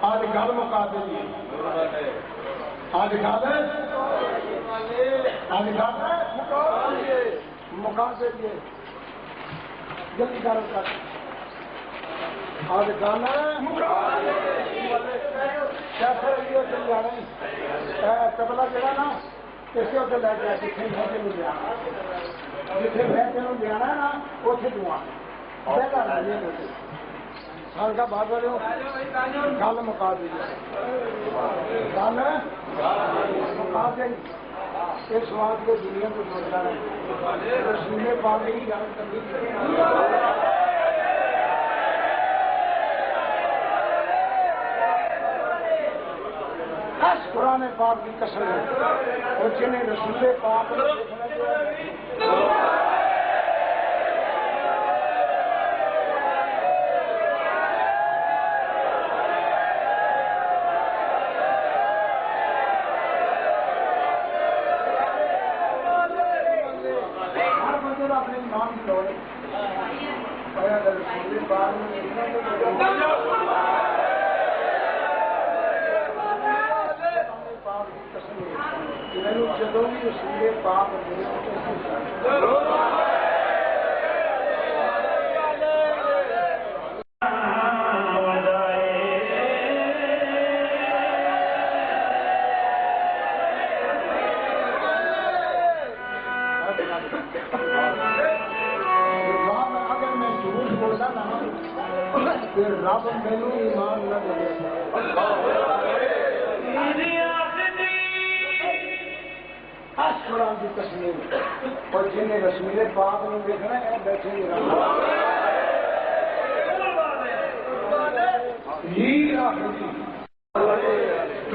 آج گل مکا دیجیے آج گل مکا دیجیے جلدی گل کر آج گل تبلا جڑا نا اسے اتنے لے کے جتنے بیٹھے نہیں لیا جتنے بیٹھے لیا نا اتنے دعا سال کا بعد والے گل مکا دیجیے گل مکا دیں اس بات کو دنیا کو سوچتا ہے رسول پاک کی گل کرنی قرآن پاک کی قسم ہے اور جنہیں رسول پاک اپنے ایمان کی لوڑ رسول پاک جدوں بھی رسول پاک اگر میں جھوٹ بولتا نا پھر رب مینوں ایمان نہ دے قرآن کی تصویر اور جنہیں رسول پاک نے دیکھنا ہے بیٹھے ہی رہنا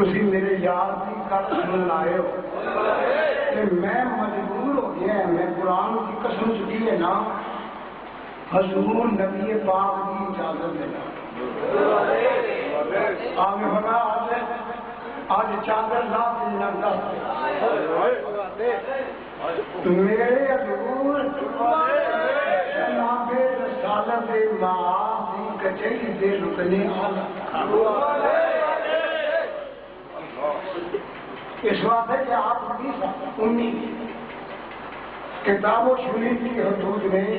تھی میرے یار کی کر سنن آئے ہو کہ میں مجبور ہو گیا میں قرآن کی قسم چکی ہے نا حضور نبی پاک کی اجازت دینا آگے بنا آج چادر لا لگتا میرے حضور جناب رسالت ماں کی کچہری سے رکنے اس بات ہے کہ آپ امی کتاب و شریف کی حدود میں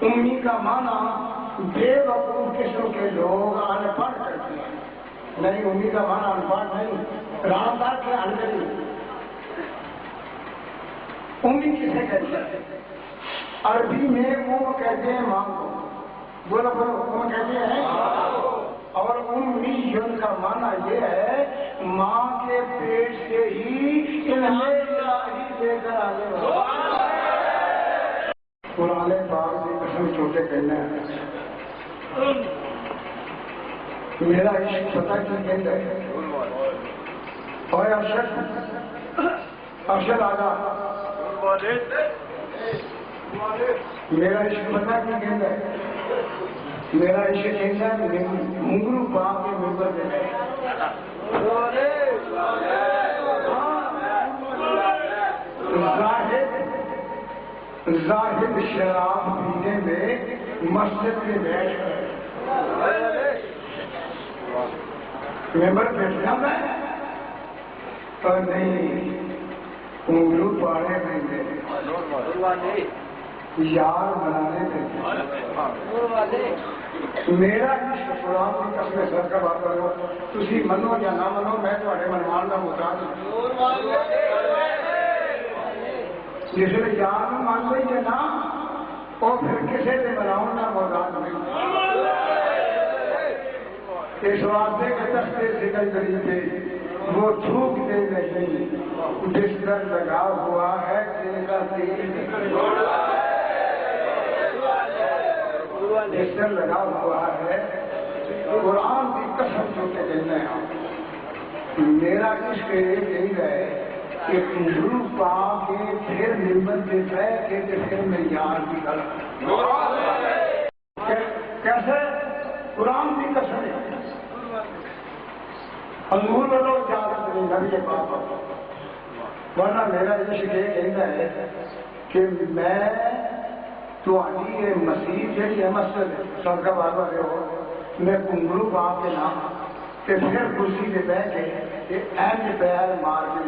امی کا معنی بے وقوف قسم کے لوگ ان پڑھ کرتے ہیں نہیں امی کا معنی ان پڑھ نہیں رامدار کے اندر امی کسے کہتے ہیں عربی میں وہ کہتے ہیں ماں کو بولو بولو وہ کہتے ہیں اور امی کا معنی یہ ہے ماں کے پیٹ سے ہی علم الہی دے کر آگے بڑھا قرآن پاک کی قسم چھوٹے کہنا ہے میرا عشق پتہ کی کہتا ہے اور ارشد آگا میرا عشق پتہ کی کہتا ہے میرا عشق کہتا ہے منگرو پاک کے ممبر میں زاہد شراب پینے میں مسجد میں بیٹھ کر ممبر بیٹھنا میں اور نہیں انگلو پاڑے میں یار بنانے میں میرا عشق قرآن کی قسم سر کا بات کرو تسی منو یا نہ منو میں تھوڑے منوان کا محتاج جس نے یار مان لی ہے نا وہ پھر کسی نے بناؤں نہ محتاج نہیں اس واسطے کے دستے سکل قریب تھے وہ تھوک دے نہیں بستر لگا ہوا ہے دل کا تیل بستر لگا ہوا ہے قرآن کی قسم جو کہ کہنا ہے میرا عشق یہی ہے کہ حضور پاک کے پھر ممبر پہ بیٹھ کے پھر میں یار کی گل کیسے قرآن کی قسم حضور والوں اجازت نہیں نبی پاک ورنہ میرا عشق یہ کہتا ہے کہ میں تو علی مسیح جی ہے مسجد سرکا بابا رہے ہو میں کنگلو باپ کے نام کہ پھر کرسی سے بہ کے اینج پیر مار کے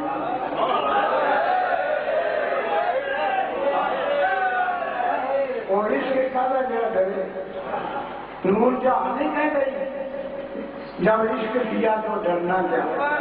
اور اس کے کالا میرا ڈرے نور جہاں نہیں کہہ گئی جب عشق کیا تو ڈرنا کیا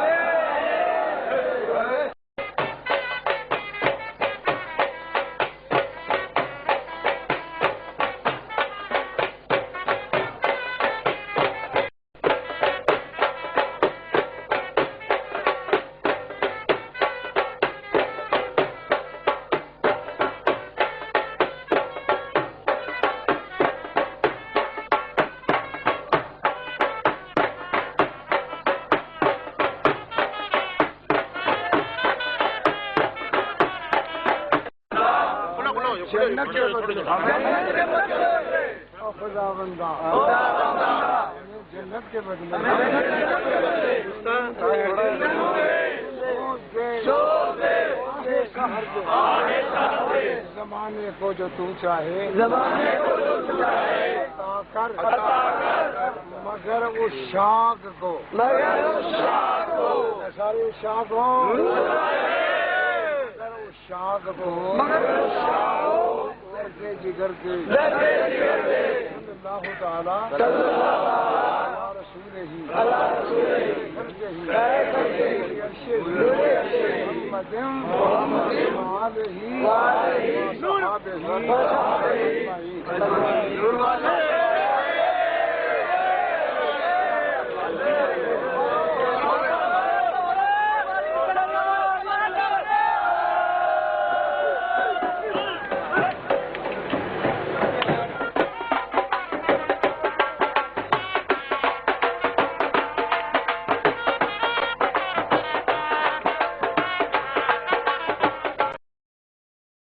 جنت کے بدلے زمانے کو جو تو چاہے مگر اس شاخ کو سارے شاخ ہوں شاخ کو جگر کے اللہ تعالی رسول ہی محمد